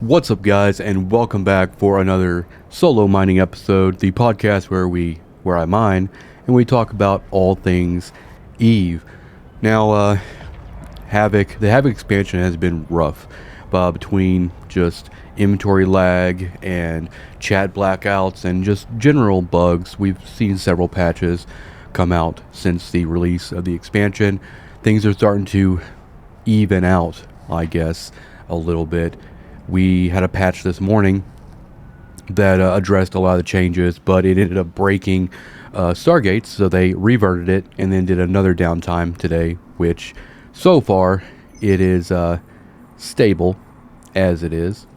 What's up, guys, and welcome back for another solo mining episode, the podcast where I mine and we talk about all things Eve. Now, the Havoc expansion has been rough, between just inventory lag and chat blackouts and just general bugs. We've seen several patches come out since the release of the expansion. Things are starting to even out, I guess, a little bit. We had a patch this morning that addressed a lot of the changes, but it ended up breaking Stargates, so they reverted it and then did another downtime today, which so far it is stable as it is.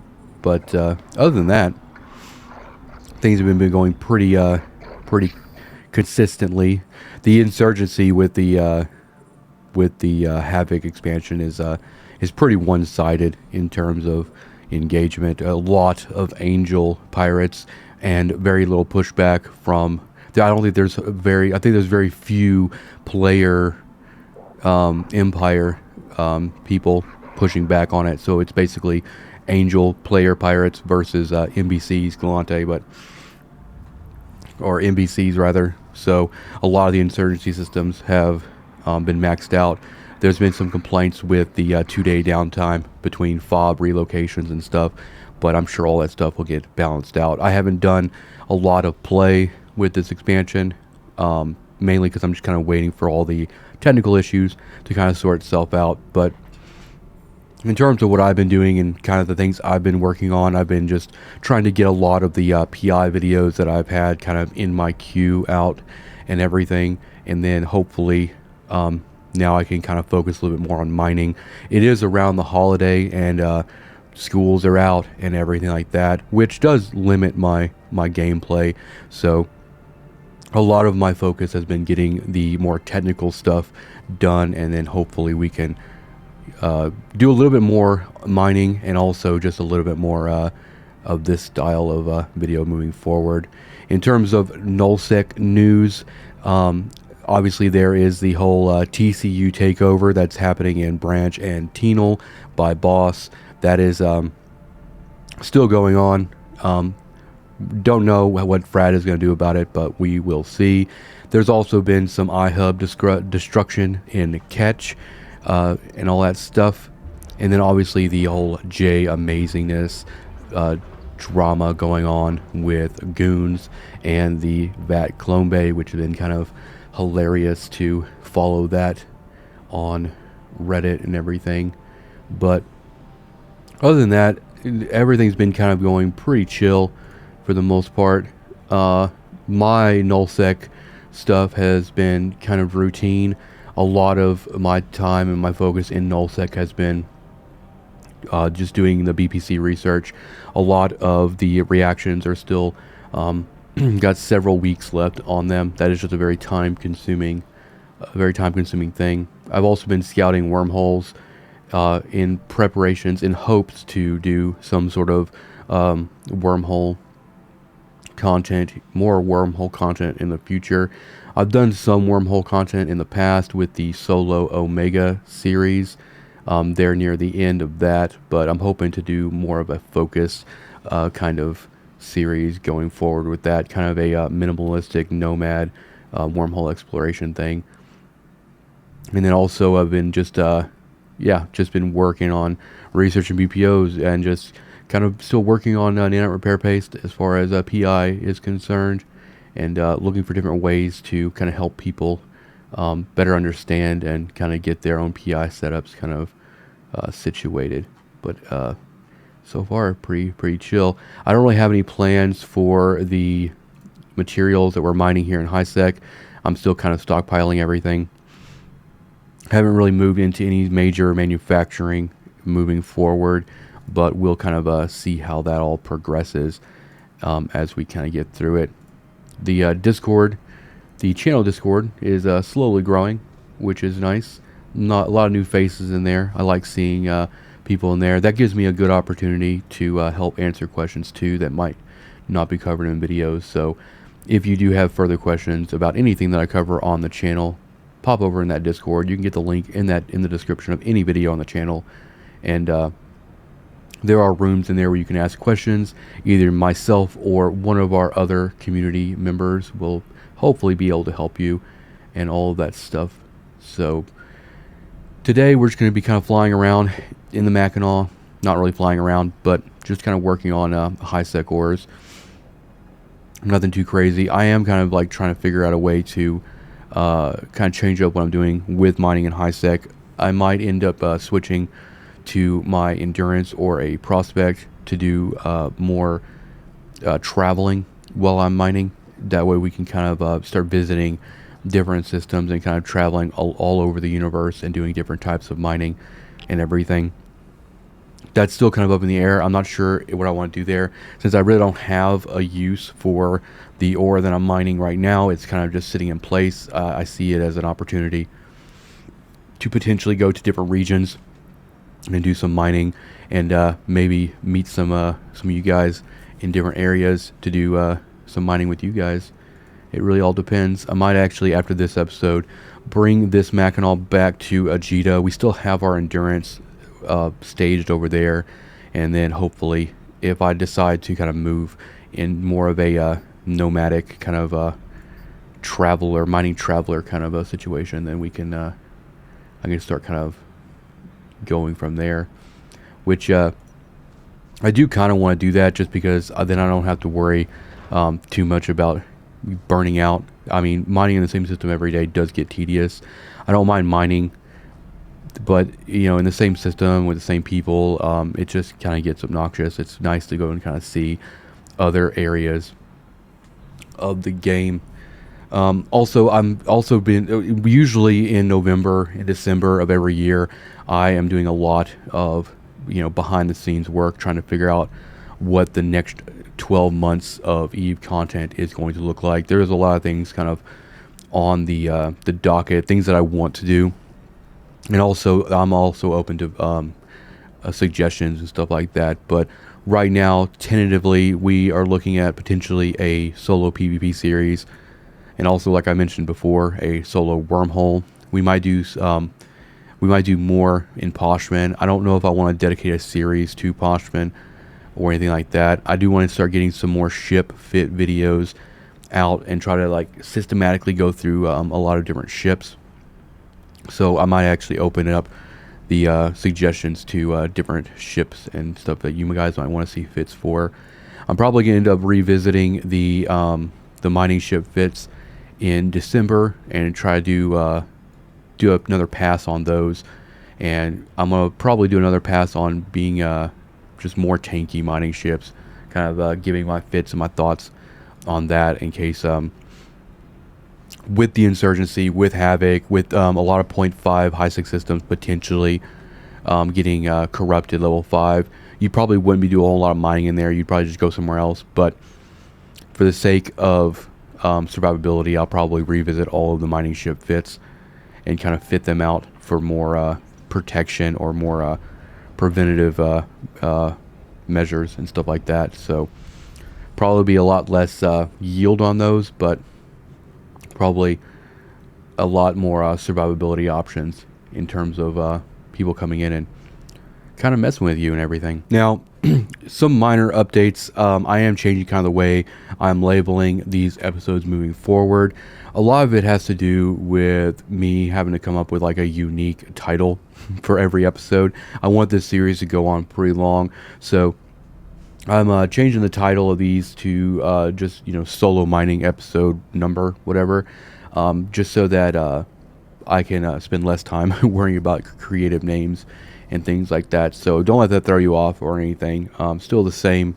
But other than that, things have been going pretty consistently. The insurgency with the Havoc expansion is pretty one-sided in terms of engagement. A lot of Angel pirates and very little pushback from. I think there's very few player Empire people pushing back on it. So it's basically Angel player pirates versus NBCs Galante, or NBCs rather. So a lot of the insurgency systems have been maxed out. There's been some complaints with the 2-day downtime between fob relocations and stuff, but I'm sure all that stuff will get balanced out. I haven't done a lot of play with this expansion, mainly because I'm just kind of waiting for all the technical issues to kind of sort itself out. But in terms of what I've been doing and kind of the things I've been working on, I've been just trying to get a lot of the PI videos that I've had kind of in my queue out and everything, and then hopefully now I can kind of focus a little bit more on mining. It is around the holiday and schools are out and everything like that, which does limit my gameplay. So a lot of my focus has been getting the more technical stuff done, and then hopefully we can do a little bit more mining and also just a little bit more of this style of video moving forward. In terms of nullsec news, obviously there is the whole TCU takeover that's happening in Branch and Tenal by Boss. That is still going on. Don't know what Frad is going to do about it, but we will see. There's also been some iHub destruction in Catch and all that stuff. And then obviously the whole J amazingness drama going on with Goons and the VAT Clone Bay, which has been kind of hilarious to follow that on Reddit and everything. But other than that, everything's been kind of going pretty chill for the most part. My nullsec stuff has been kind of routine. A lot of my time and my focus in nullsec has been just doing the BPC research. A lot of the reactions are still got several weeks left on them. That is just a very time consuming thing. I've also been scouting wormholes in preparations in hopes to do some sort of wormhole content, more wormhole content in the future. I've done some wormhole content in the past with the Solo Omega series. They're near the end of that, but I'm hoping to do more of a focused kind of series going forward with that, kind of a minimalistic nomad wormhole exploration thing. And then also I've been just been working on researching BPOs and just kind of still working on nanite repair paste as far as PI is concerned, and looking for different ways to kind of help people better understand and kind of get their own PI setups kind of situated. But so far, pretty chill. I don't really have any plans for the materials that we're mining here in HiSec. I'm still kind of stockpiling everything. Haven't really moved into any major manufacturing moving forward, but we'll kind of see how that all progresses as we kind of get through it. The Discord, the channel Discord, is slowly growing, which is nice. Not a lot of new faces in there. I like seeing people in there. That gives me a good opportunity to help answer questions too that might not be covered in videos. So if you do have further questions about anything that I cover on the channel, pop over in that Discord. You can get the link in the description of any video on the channel, and There are rooms in there where you can ask questions. Either myself or one of our other community members will hopefully be able to help you and all of that stuff. So today we're just going to be kind of flying around in the Mackinaw. Not really flying around, but just kind of working on high-sec ores. Nothing too crazy. I am kind of like trying to figure out a way to kind of change up what I'm doing with mining in high-sec. I might end up switching to my endurance or a prospect to do more traveling while I'm mining. That way we can kind of start visiting different systems and kind of traveling all over the universe and doing different types of mining and everything. That's still kind of up in the air. I'm not sure what I want to do there. Since I really don't have a use for the ore that I'm mining right now, it's kind of just sitting in place. I see it as an opportunity to potentially go to different regions and do some mining, and maybe meet some of you guys in different areas to do some mining with you guys. It really all depends. I might actually, after this episode, bring this Mackinaw back to Ajita. We still have our endurance staged over there, and then hopefully, if I decide to kind of move in more of a nomadic kind of traveler, mining traveler kind of a situation, then we can I can start kind of going from there, which I do kind of want to do that, just because then I don't have to worry too much about burning out. I mean, mining in the same system every day does get tedious. I don't mind mining, but you know, in the same system with the same people, it just kind of gets obnoxious. It's nice to go and kind of see other areas of the game. Also, I'm also been usually in November and December of every year, I am doing a lot of, you know, behind the scenes work, trying to figure out what the next 12 months of EVE content is going to look like. There's a lot of things kind of on the docket, things that I want to do, and also I'm also open to suggestions and stuff like that. But right now, tentatively, we are looking at potentially a solo PvP series, and also, like I mentioned before, a solo wormhole. We might do more in Poshman. I don't know if I want to dedicate a series to Poshman or anything like that. I do want to start getting some more ship fit videos out and try to like systematically go through a lot of different ships. So I might actually open up the suggestions to different ships and stuff that you guys might want to see fits for. I'm probably going to end up revisiting the mining ship fits in December and try to do another pass on those. And I'm going to probably do another pass on being just more tanky mining ships, kind of giving my fits and my thoughts on that, in case with the insurgency, with Havoc, with a lot of 0.5 high-sec systems potentially getting corrupted level 5, you probably wouldn't be doing a whole lot of mining in there. You'd probably just go somewhere else. But for the sake of survivability, I'll probably revisit all of the mining ship fits and kind of fit them out for more protection or more preventative measures and stuff like that. So probably be a lot less yield on those, but probably a lot more survivability options in terms of people coming in and kind of messing with you and everything. Now, some minor updates. I am changing kind of the way I'm labeling these episodes moving forward. A lot of it has to do with me having to come up with like a unique title for every episode. I want this series to go on pretty long, so I'm changing the title of these to just, you know, solo mining episode number, whatever, just so that I can spend less time worrying about creative names and things like that. So don't let that throw you off or anything. Still the same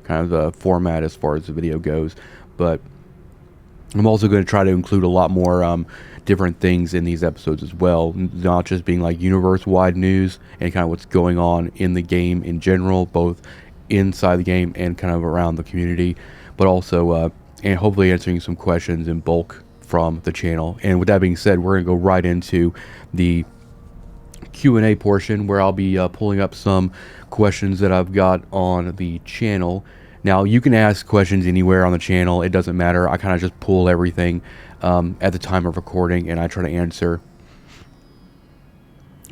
kind of format as far as the video goes, but I'm also going to try to include a lot more different things in these episodes as well, not just being like universe-wide news and kind of what's going on in the game in general, both inside the game and kind of around the community, but also and hopefully answering some questions in bulk from the channel. And with that being said, we're going to go right into the Q&A portion, where I'll be pulling up some questions that I've got on the channel. Now, you can ask questions anywhere on the channel. It doesn't matter. I kind of just pull everything at the time of recording, and I try to answer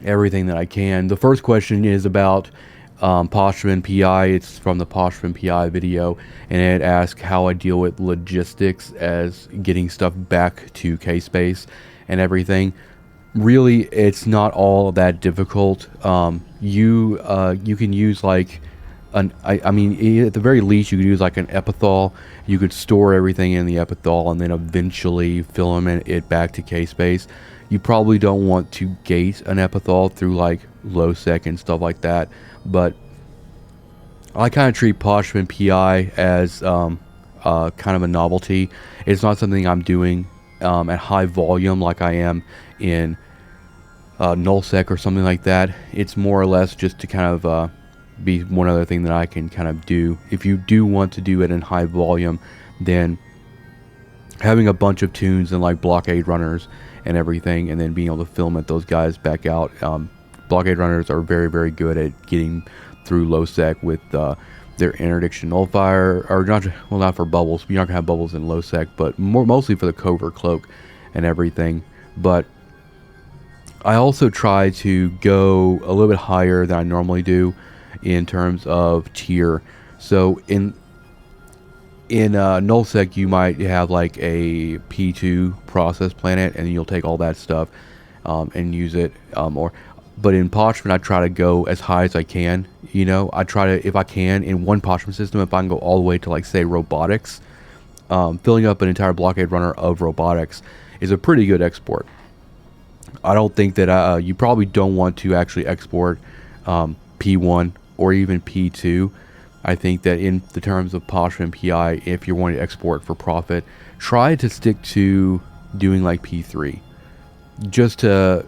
everything that I can. The first question is about Postman PI. It's from the Postman PI video, and it asks how I deal with logistics as getting stuff back to K-Space and everything. Really, it's not all that difficult. You can use like I mean, at the very least, you could use like an epithal. You could store everything in the epithal and then eventually filament it back to K-Space. You probably don't want to gate an epithal through like low sec and stuff like that, but I kind of treat Postman PI as kind of a novelty. It's not something I'm doing at high volume like I am in nullsec or something like that. It's more or less just to kind of be one other thing that I can kind of do. If you do want to do it in high volume, then having a bunch of tunes and like blockade runners and everything, and then being able to filament those guys back out. Blockade runners are very, very good at getting through low sec with their interdiction nullifier, or not, well, not for bubbles. You're not gonna have bubbles in low sec, but mostly for the covert cloak and everything. But I also try to go a little bit higher than I normally do in terms of tier. So in nullsec, you might have like a P2 process planet, and you'll take all that stuff and use it. But in Postman, I try to go as high as I can. You know, I try to, if I can, in one Postman system, if I can go all the way to like say robotics, filling up an entire blockade runner of robotics is a pretty good export. I don't think that you probably don't want to actually export P1 or even P2. I think that in the terms of Postman PI, if you're wanting to export for profit, try to stick to doing like P3, just to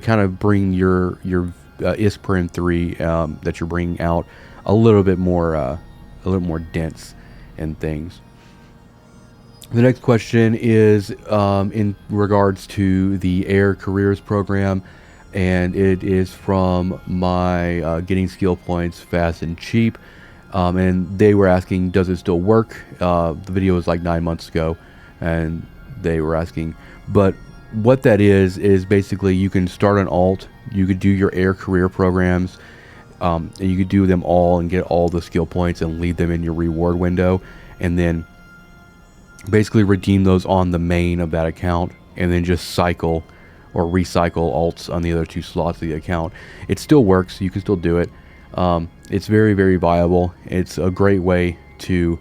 kind of bring your ISPRIM 3 that you're bringing out a little more dense and things. The next question is in regards to the Air Careers program, and it is from my Getting Skill Points Fast and Cheap, and they were asking, does it still work? The video was like 9 months ago, and they were asking, but what that is basically you can start an alt, you could do your Air Career programs, and you could do them all and get all the skill points and leave them in your reward window, and then basically redeem those on the main of that account, and then just cycle or recycle alts on the other 2 slots of the account. It still works. You can still do it. It's very, very viable. It's a great way to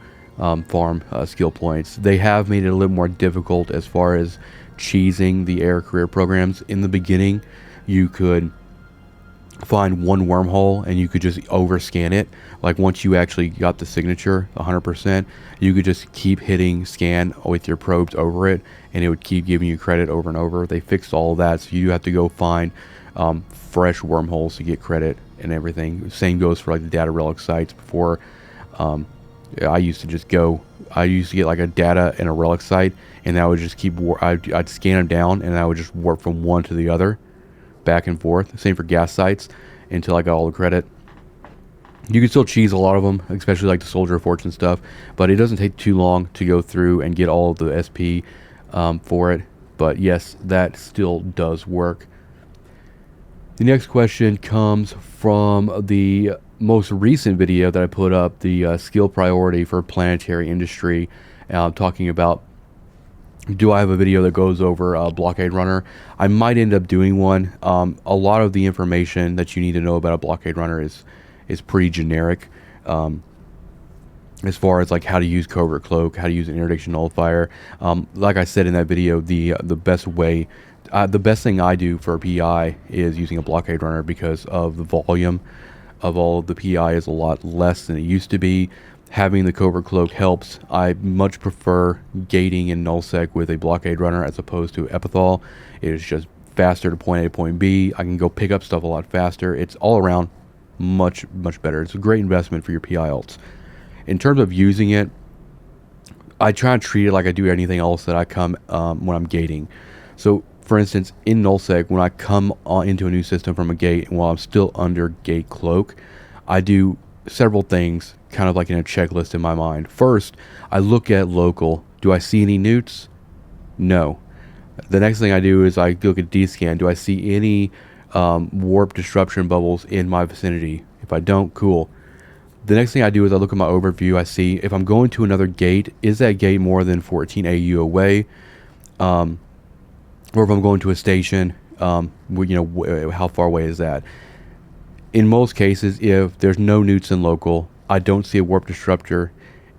farm skill points. They have made it a little more difficult as far as cheesing the Air Career programs. In the beginning, you could find one wormhole and you could just overscan it. Like once you actually got the signature 100%, you could just keep hitting scan with your probes over it, and it would keep giving you credit over and over. They fixed all of that, so you have to go find fresh wormholes to get credit and everything. Same goes for like the data relic sites. Before, I used to get like a data and a relic site, and I would just keep I'd scan them down, and I would just warp from one to the other, back and forth. Same for gas sites, until I got all the credit. You can still cheese a lot of them, especially like the Soldier of Fortune stuff, but it doesn't take too long to go through and get all of the SP for it. But yes, that still does work. The next question comes from the most recent video that I put up, the skill priority for planetary industry, talking about, do I have a video that goes over Blockade Runner? I might end up doing one. A lot of the information that you need to know about a Blockade Runner is pretty generic, as far as like how to use Covert Cloak, how to use an interdiction nullifier. Like I said in that video, the best way, the best thing I do for a PI is using a Blockade Runner, because of the volume of all of the PI is a lot less than it used to be. Having the Covert Cloak helps. I much prefer gating in nullsec with a Blockade Runner as opposed to Epithal. It is just faster to point A to point B. I can go pick up stuff a lot faster. It's all around much better. It's a great investment for your PI alts. In terms of using it, I try to treat it like I do anything else that I come when I'm gating. So for instance, in nullsec, when I come into a new system from a gate, and while I'm still under gate cloak, I do several things kind of like in a checklist in my mind. First, I look at local. Do I see any newts? No. The next thing I do is I look at D-scan. Do I see any warp disruption bubbles in my vicinity? If I don't, cool. The next thing I do is I look at my overview. I see if I'm going to another gate, is that gate more than 14 AU away? Or if I'm going to a station, how far away is that? In most cases, if there's no newts in local, I don't see a warp disruptor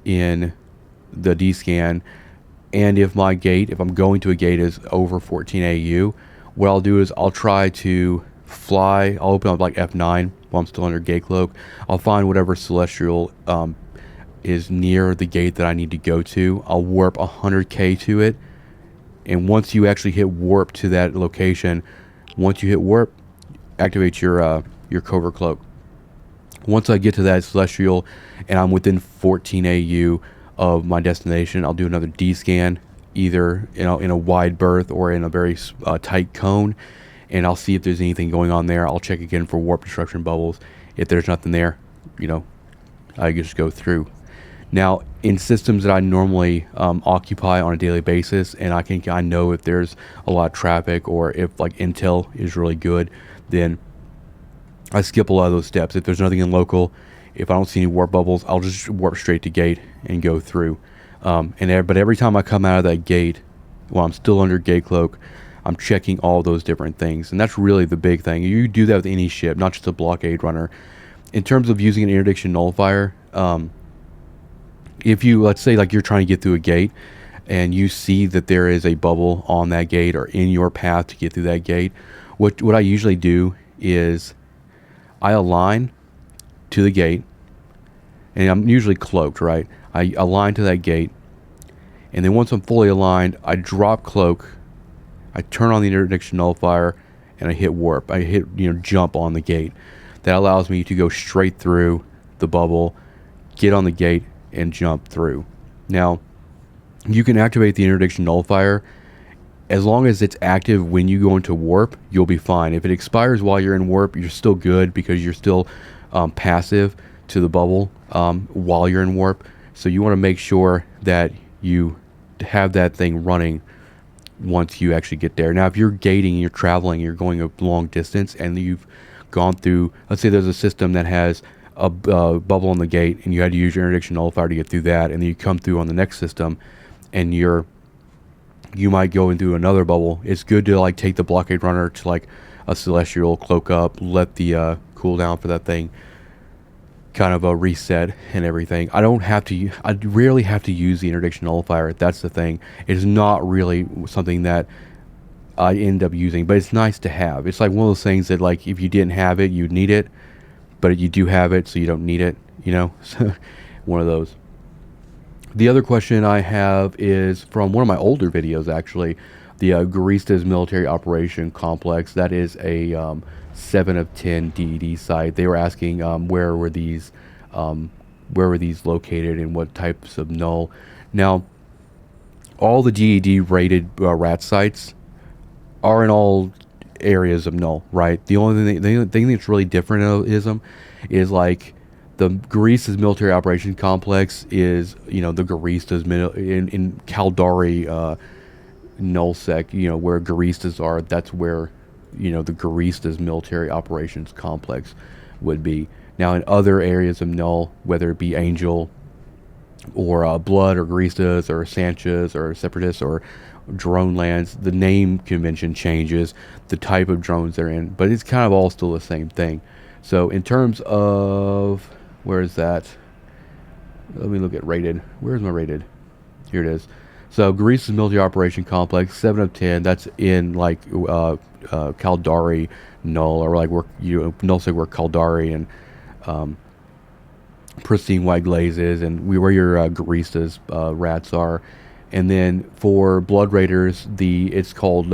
in the D-scan, and if I'm going to a gate is over 14 AU, what I'll do is I'll try to fly. I'll open up like F9 while I'm still under gate cloak. I'll find whatever celestial is near the gate that I need to go to. I'll warp 100k to it, and once you actually hit warp to that location, once you hit warp, activate your covert cloak. Once I get to that celestial and I'm within 14 AU of my destination, I'll do another D scan, either in a wide berth or in a very tight cone, and I'll see if there's anything going on there. I'll check again for warp disruption bubbles. If there's nothing there, I just go through. Now, in systems that I normally occupy on a daily basis, and I know if there's a lot of traffic or if like intel is really good, then I skip a lot of those steps. If there's nothing in local, if I don't see any warp bubbles, I'll just warp straight to gate and go through. But every time I come out of that gate, while I'm still under gate cloak, I'm checking all those different things, and that's really the big thing. You do that with any ship, not just a blockade runner. In terms of using an interdiction nullifier, if you, let's say like you're trying to get through a gate and you see that there is a bubble on that gate or in your path to get through that gate, what I usually do is I align to the gate, and I'm usually cloaked, right? I align to that gate, and then once I'm fully aligned, I drop cloak, I turn on the interdiction nullifier, and I hit warp. I hit jump on the gate. That allows me to go straight through the bubble, get on the gate, and jump through. Now, you can activate the interdiction nullifier. As long as it's active when you go into warp, you'll be fine. If it expires while you're in warp, you're still good because you're still passive to the bubble while you're in warp. So you want to make sure that you have that thing running once you actually get there. Now, if you're gating, you're traveling, you're going a long distance, and you've gone through, let's say there's a system that has a bubble on the gate, and you had to use your interdiction nullifier to get through that, and then you come through on the next system, and you might go into another bubble. It's good to like take the blockade runner to like a celestial, cloak up, let the cooldown for that thing kind of a reset and everything. I rarely have to use the interdiction nullifier. That's the thing. It is not really something that I end up using, but it's nice to have. It's like one of those things that like if you didn't have it, you'd need it, but you do have it, so you don't need it, So one of those. The other question I have is from one of my older videos, actually, the Garista's Military Operation Complex. That is a 7 of 10 DED site. They were asking where were these located and what types of null. Now, all the DED rated rat sites are in all areas of null, right? The only thing that's really different is like the Garista's Military Operation Complex is, the Garista's in Caldari nullsec, where Garistas are. That's where, the Garista's Military Operations Complex would be. Now, in other areas of null, whether it be Angel or Blood or Garistas or Sanchez or Separatists or drone lands, the name convention changes, the type of drones they're in, but it's kind of all still the same thing. So in terms of, where is that? Let me look at rated. Where's my rated? Here it is. So Garista's Military Operation Complex, 7 of 10. That's in like Caldari null, or like where nullsec where Caldari and pristine white glazes, and where your Garista's rats are. And then for Blood Raiders, it's called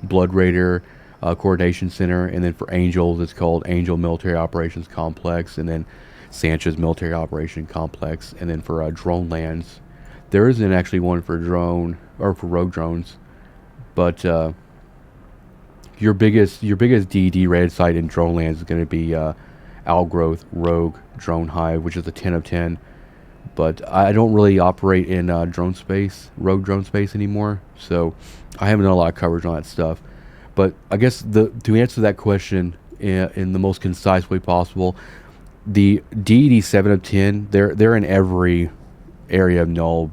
Blood Raider Coordination Center, and then for Angels, it's called Angel Military Operations Complex, and then Sanchez Military Operation Complex, and then for drone lands, there isn't actually one for drone or for rogue drones, but your biggest DD rated site in drone lands is going to be Outgrowth Rogue Drone Hive, which is a 10 of 10. But I don't really operate in rogue drone space anymore, so I haven't done a lot of coverage on that stuff. But I guess to answer that question in the most concise way possible, The deity 7 of 10, they're in every area of null,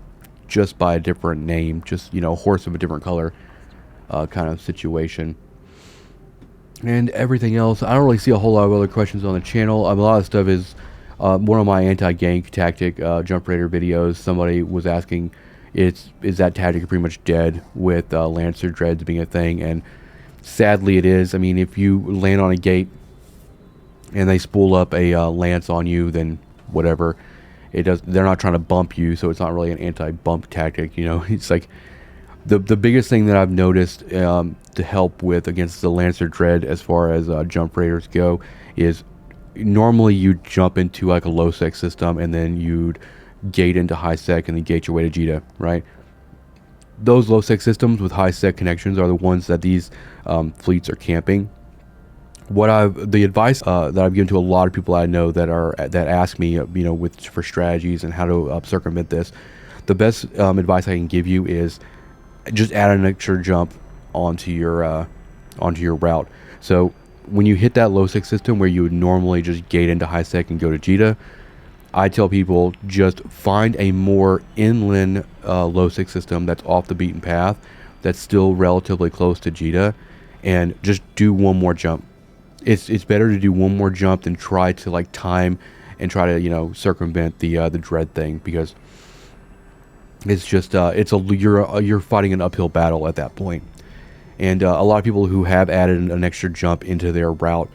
just by a different name, just, you know, horse of a different color, kind of situation. And everything else, I don't really see a whole lot of other questions on the channel. A lot of stuff is one of my anti-gank tactic jump raider videos. Somebody was asking, is that tactic pretty much dead with Lancer Dreads being a thing? And sadly, it is. I mean, if you land on a gate and they spool up a lance on you, then whatever. It does. They're not trying to bump you, so it's not really an anti-bump tactic. You know, it's like the biggest thing that I've noticed to help with against the Lancer Dread as far as jump raiders go is normally you jump into like a low sec system and then you'd gate into high sec and then gate your way to Jita, right? Those low sec systems with high sec connections are the ones that these fleets are camping. The advice that I've given to a lot of people I know that ask me, you know, for strategies and how to circumvent this, the best advice I can give you is just add an extra jump onto your route. So when you hit that low sec system where you would normally just gate into high sec and go to Jita, I tell people just find a more inland low sec system that's off the beaten path, that's still relatively close to Jita, and just do one more jump. It's better to do one more jump than try to like time and try to, you know, circumvent the dread thing, because it's just you're fighting an uphill battle at that point. And a lot of people who have added an extra jump into their route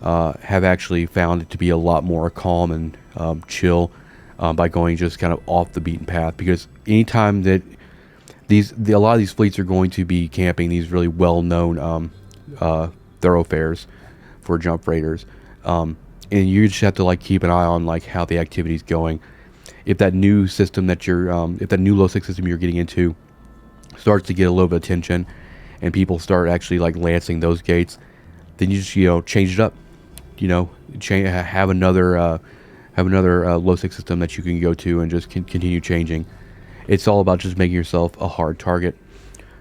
have actually found it to be a lot more calm and chill by going just kind of off the beaten path, because anytime that a lot of these fleets are going to be camping these really well-known thoroughfares for jump raiders, and you just have to like keep an eye on like how the activity's going. If that new system that if that new low sec system you're getting into starts to get a little bit of attention and people start actually like lancing those gates, then you just, you know, change it up, you know, have another low sec system that you can go to and just continue changing. It's all about just making yourself a hard target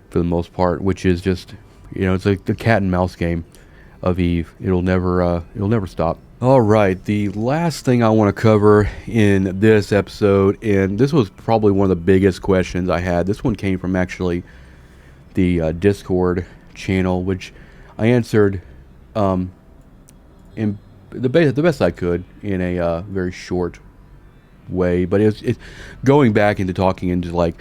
for the most part, which is just, you know, it's like the cat and mouse game of Eve. It'll never stop. All right, the last thing I want to cover in this episode, and this was probably one of the biggest questions I had. This one came from actually the Discord channel, which I answered in the best I could in a very short way. But it's going back into talking into like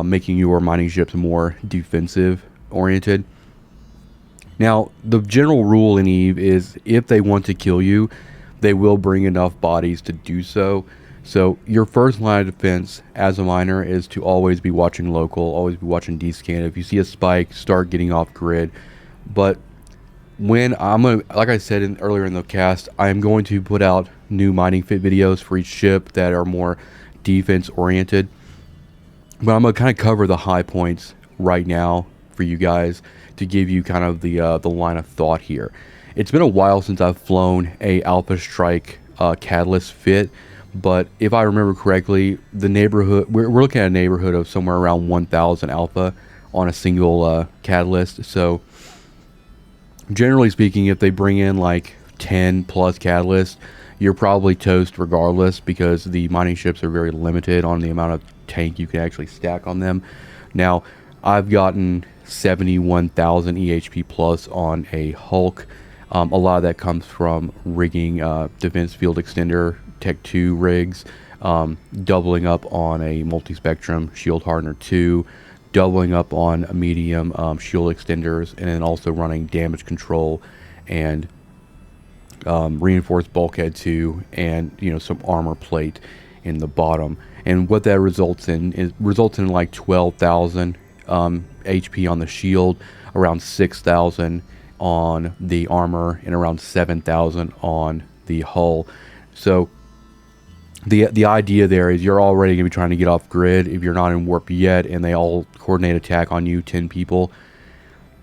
making your mining ships more defensive oriented. Now, the general rule in Eve is if they want to kill you, they will bring enough bodies to do so. So your first line of defense as a miner is to always be watching local, always be watching D-scan. If you see a spike, start getting off grid. But when like I said earlier in the cast, I am going to put out new mining fit videos for each ship that are more defense oriented. But I'm going to kind of cover the high points right now for you guys to give you kind of the line of thought here. It's been a while since I've flown a Alpha Strike Catalyst fit, but if I remember correctly, the neighborhood we're looking at a neighborhood of somewhere around 1,000 Alpha on a single Catalyst. So generally speaking, if they bring in like 10 plus Catalysts, you're probably toast regardless, because the mining ships are very limited on the amount of tank you can actually stack on them. Now, I've gotten 71,000 EHP plus on a Hulk. A lot of that comes from rigging Defense Field Extender Tech 2 rigs, doubling up on a Multispectrum Shield Hardener II, doubling up on a medium shield extenders, and then also running damage control and reinforced bulkhead 2, and, you know, some armor plate in the bottom. And what that results in like 12,000 HP on the shield, around 6,000 on the armor, and around 7,000 on the hull. So the idea there is you're already going to be trying to get off grid. If you're not in warp yet and they all coordinate attack on you, 10 people,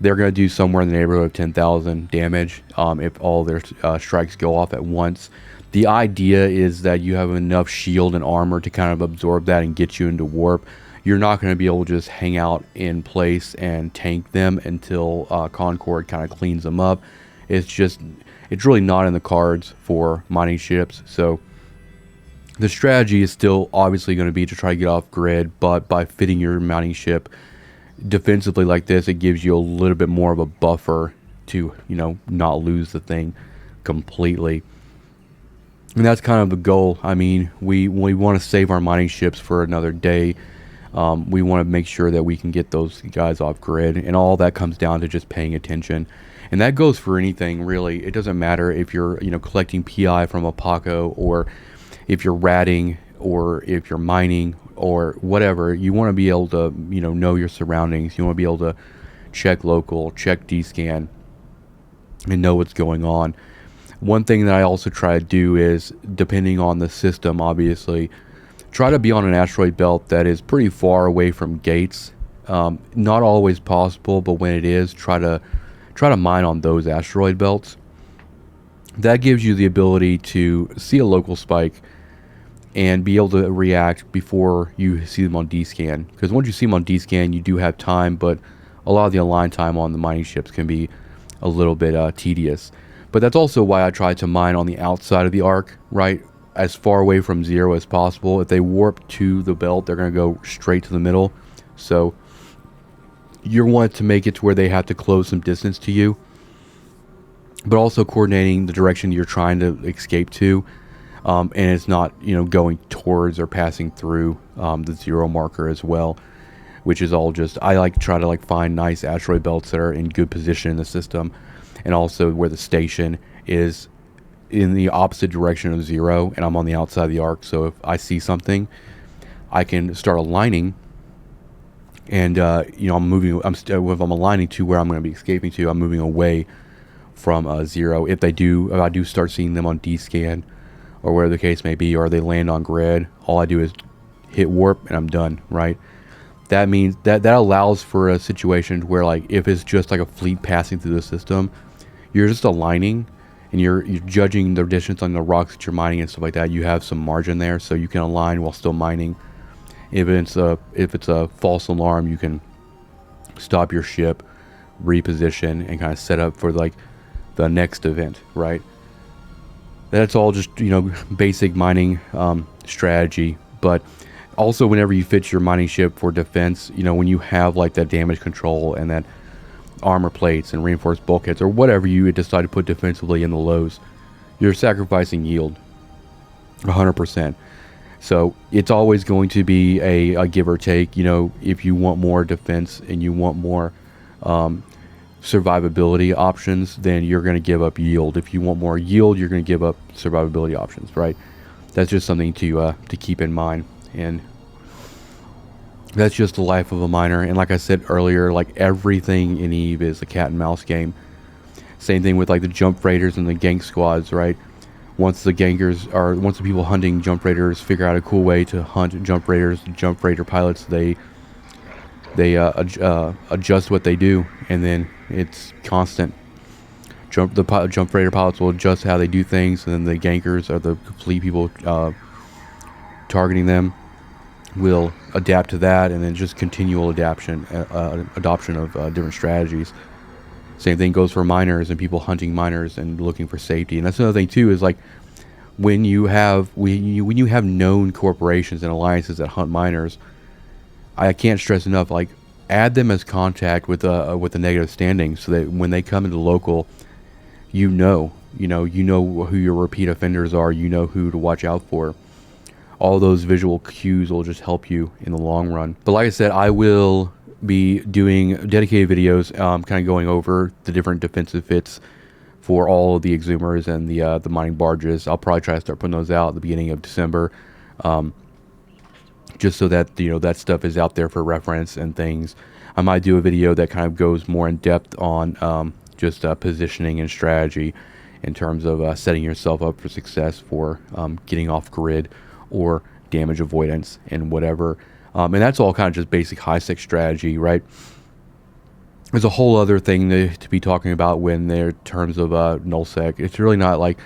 they're going to do somewhere in the neighborhood of 10,000 damage if all their strikes go off at once. The idea is that you have enough shield and armor to kind of absorb that and get you into warp. You're not going to be able to just hang out in place and tank them until Concord kind of cleans them up. It's it's really not in the cards for mining ships. So the strategy is still obviously going to be to try to get off grid, but by fitting your mining ship defensively like this, it gives you a little bit more of a buffer to, you know, not lose the thing completely. And that's kind of the goal. I mean, we want to save our mining ships for another day. We want to make sure that we can get those guys off grid, and all that comes down to just paying attention. And that goes for anything, really. It doesn't matter if you're, you know, collecting PI from a Paco, or if you're ratting, or if you're mining, or whatever. You want to be able to, you know your surroundings. You want to be able to check local, check D-scan, and know what's going on. One thing that I also try to do is, depending on the system, obviously, try to be on an asteroid belt that is pretty far away from gates. Not always possible, but when it is, try to mine on those asteroid belts. That gives you the ability to see a local spike and be able to react before you see them on D-scan. Because once you see them on D-scan, you do have time, but a lot of the align time on the mining ships can be a little bit tedious. But that's also why I try to mine on the outside of the arc, right? As far away from zero as possible. If they warp to the belt, they're going to go straight to the middle. So you want to make it to where they have to close some distance to you, but also coordinating the direction you're trying to escape to. And it's not, you know, going towards or passing through the zero marker as well, which is all just, I like try to find nice asteroid belts that are in good position in the system, and also where the station is in the opposite direction of zero, and I'm on the outside of the arc. So if I see something, I can start aligning, and you know, if I'm aligning to where I'm going to be escaping to, I'm moving away from zero. If I do start seeing them on D-scan, or where the case may be, or they land on grid, all I do is hit warp and I'm done, right? That means that allows for a situation where, like, if it's just like a fleet passing through the system, you're just aligning and you're judging the distance on the rocks that you're mining and stuff like that. You have some margin there, so you can align while still mining. If it's a false alarm, you can stop your ship, reposition, and kind of set up for like the next event, right? That's all just, you know, basic mining strategy. But also, whenever you fit your mining ship for defense, you know, when you have like that damage control and that armor plates and reinforced bulkheads, or whatever you decide to put defensively in the lows, you're sacrificing yield 100%. So it's always going to be a give or take. You know, if you want more defense and you want more survivability options, then you're going to give up yield. If you want more yield, you're going to give up survivability options, right? That's just something to keep in mind. And that's just the life of a miner. And like I said earlier, like, everything in EVE is a cat and mouse game. Same thing with like the jump raiders and the gank squads, right? Once the people hunting jump raiders figure out a cool way to hunt jump raiders, the jump raider pilots, they adjust what they do, and then it's constant. The jump raider pilots will adjust how they do things, and then the gankers, or the fleet people targeting them, will adapt to that, and then just continual adoption of different strategies. Same thing goes for miners and people hunting miners and looking for safety. And that's another thing too, is like, when you have known corporations and alliances that hunt miners, I can't stress enough, like, add them as contact with a negative standing, so that when they come into local, you know who your repeat offenders are, you know who to watch out for. All those visual cues will just help you in the long run. But like I said, I will be doing dedicated videos, kind of going over the different defensive fits for all of the exhumers and the mining barges. I'll probably try to start putting those out at the beginning of December, just so that, you know, that stuff is out there for reference and things. I might do a video that kind of goes more in depth on just positioning and strategy in terms of setting yourself up for success for getting off grid or damage avoidance and whatever. And that's all kind of just basic high-sec strategy, right? There's a whole other thing to be talking about when they're in terms of nullsec. It's really not like,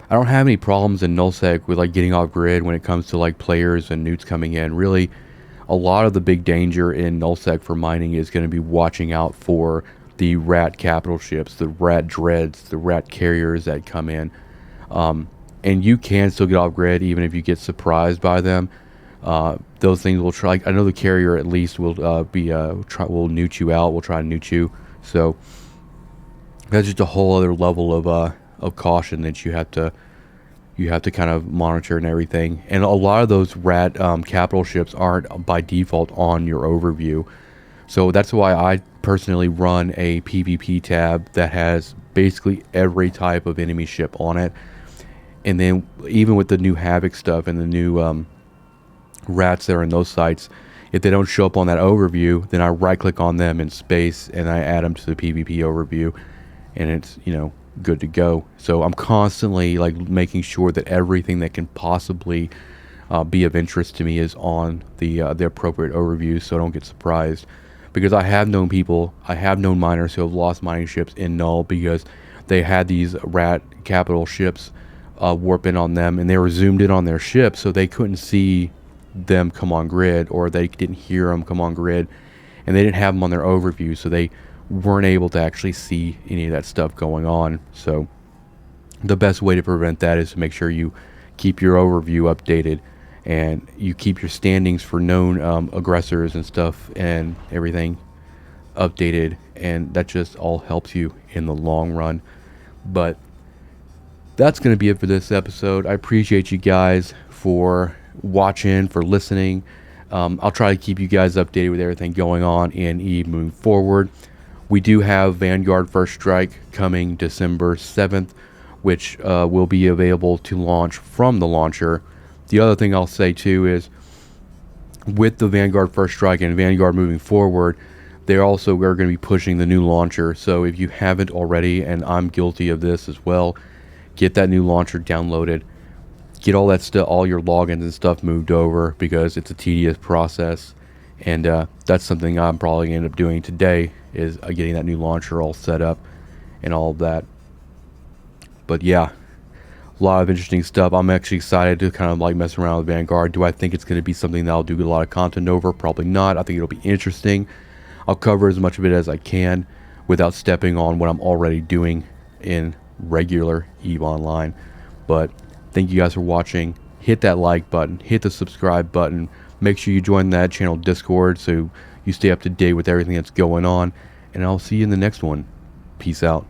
I don't have any problems in nullsec with like getting off grid when it comes to like players and newts coming in. Really, a lot of the big danger in nullsec for mining is going to be watching out for the rat capital ships, the rat dreads, the rat carriers that come in. And you can still get off grid even if you get surprised by them. Those things will try. I know the carrier at least will will newt you out. Will try to newt you. So that's just a whole other level of caution that you have to kind of monitor and everything. And a lot of those rat capital ships aren't by default on your overview. So that's why I personally run a PvP tab that has basically every type of enemy ship on it. And then even with the new Havoc stuff and the new rats that are in those sites, if they don't show up on that overview, then I right click on them in space and I add them to the PvP overview, and it's, you know, good to go. So I'm constantly like making sure that everything that can possibly be of interest to me is on the appropriate overview, so I don't get surprised. Because I have known miners who have lost mining ships in null because they had these rat capital ships warp in on them, and they were zoomed in on their ship, so they couldn't see them come on grid, or they didn't hear them come on grid, and they didn't have them on their overview, so they weren't able to actually see any of that stuff going on. So the best way to prevent that is to make sure you keep your overview updated and you keep your standings for known aggressors and stuff and everything updated, and that just all helps you in the long run. But that's going to be it for this episode. I appreciate you guys for watching, for listening. I'll try to keep you guys updated with everything going on in EVE moving forward. We do have Vanguard First Strike coming December 7th, which will be available to launch from the launcher. The other thing I'll say too is, with the Vanguard First Strike and Vanguard moving forward, they also are going to be pushing the new launcher. So if you haven't already, and I'm guilty of this as well, get that new launcher downloaded. Get all that stuff, all your logins and stuff moved over, because it's a tedious process. And that's something I'm probably going to end up doing today, is getting that new launcher all set up and all of that. But yeah, a lot of interesting stuff. I'm actually excited to kind of like mess around with Vanguard. Do I think it's going to be something that I'll do a lot of content over? Probably not. I think it'll be interesting. I'll cover as much of it as I can without stepping on what I'm already doing in regular EVE Online. But thank you guys for watching. Hit that like button, hit the subscribe button. Make sure you join that channel Discord so you stay up to date with everything that's going on. And I'll see you in the next one. Peace out.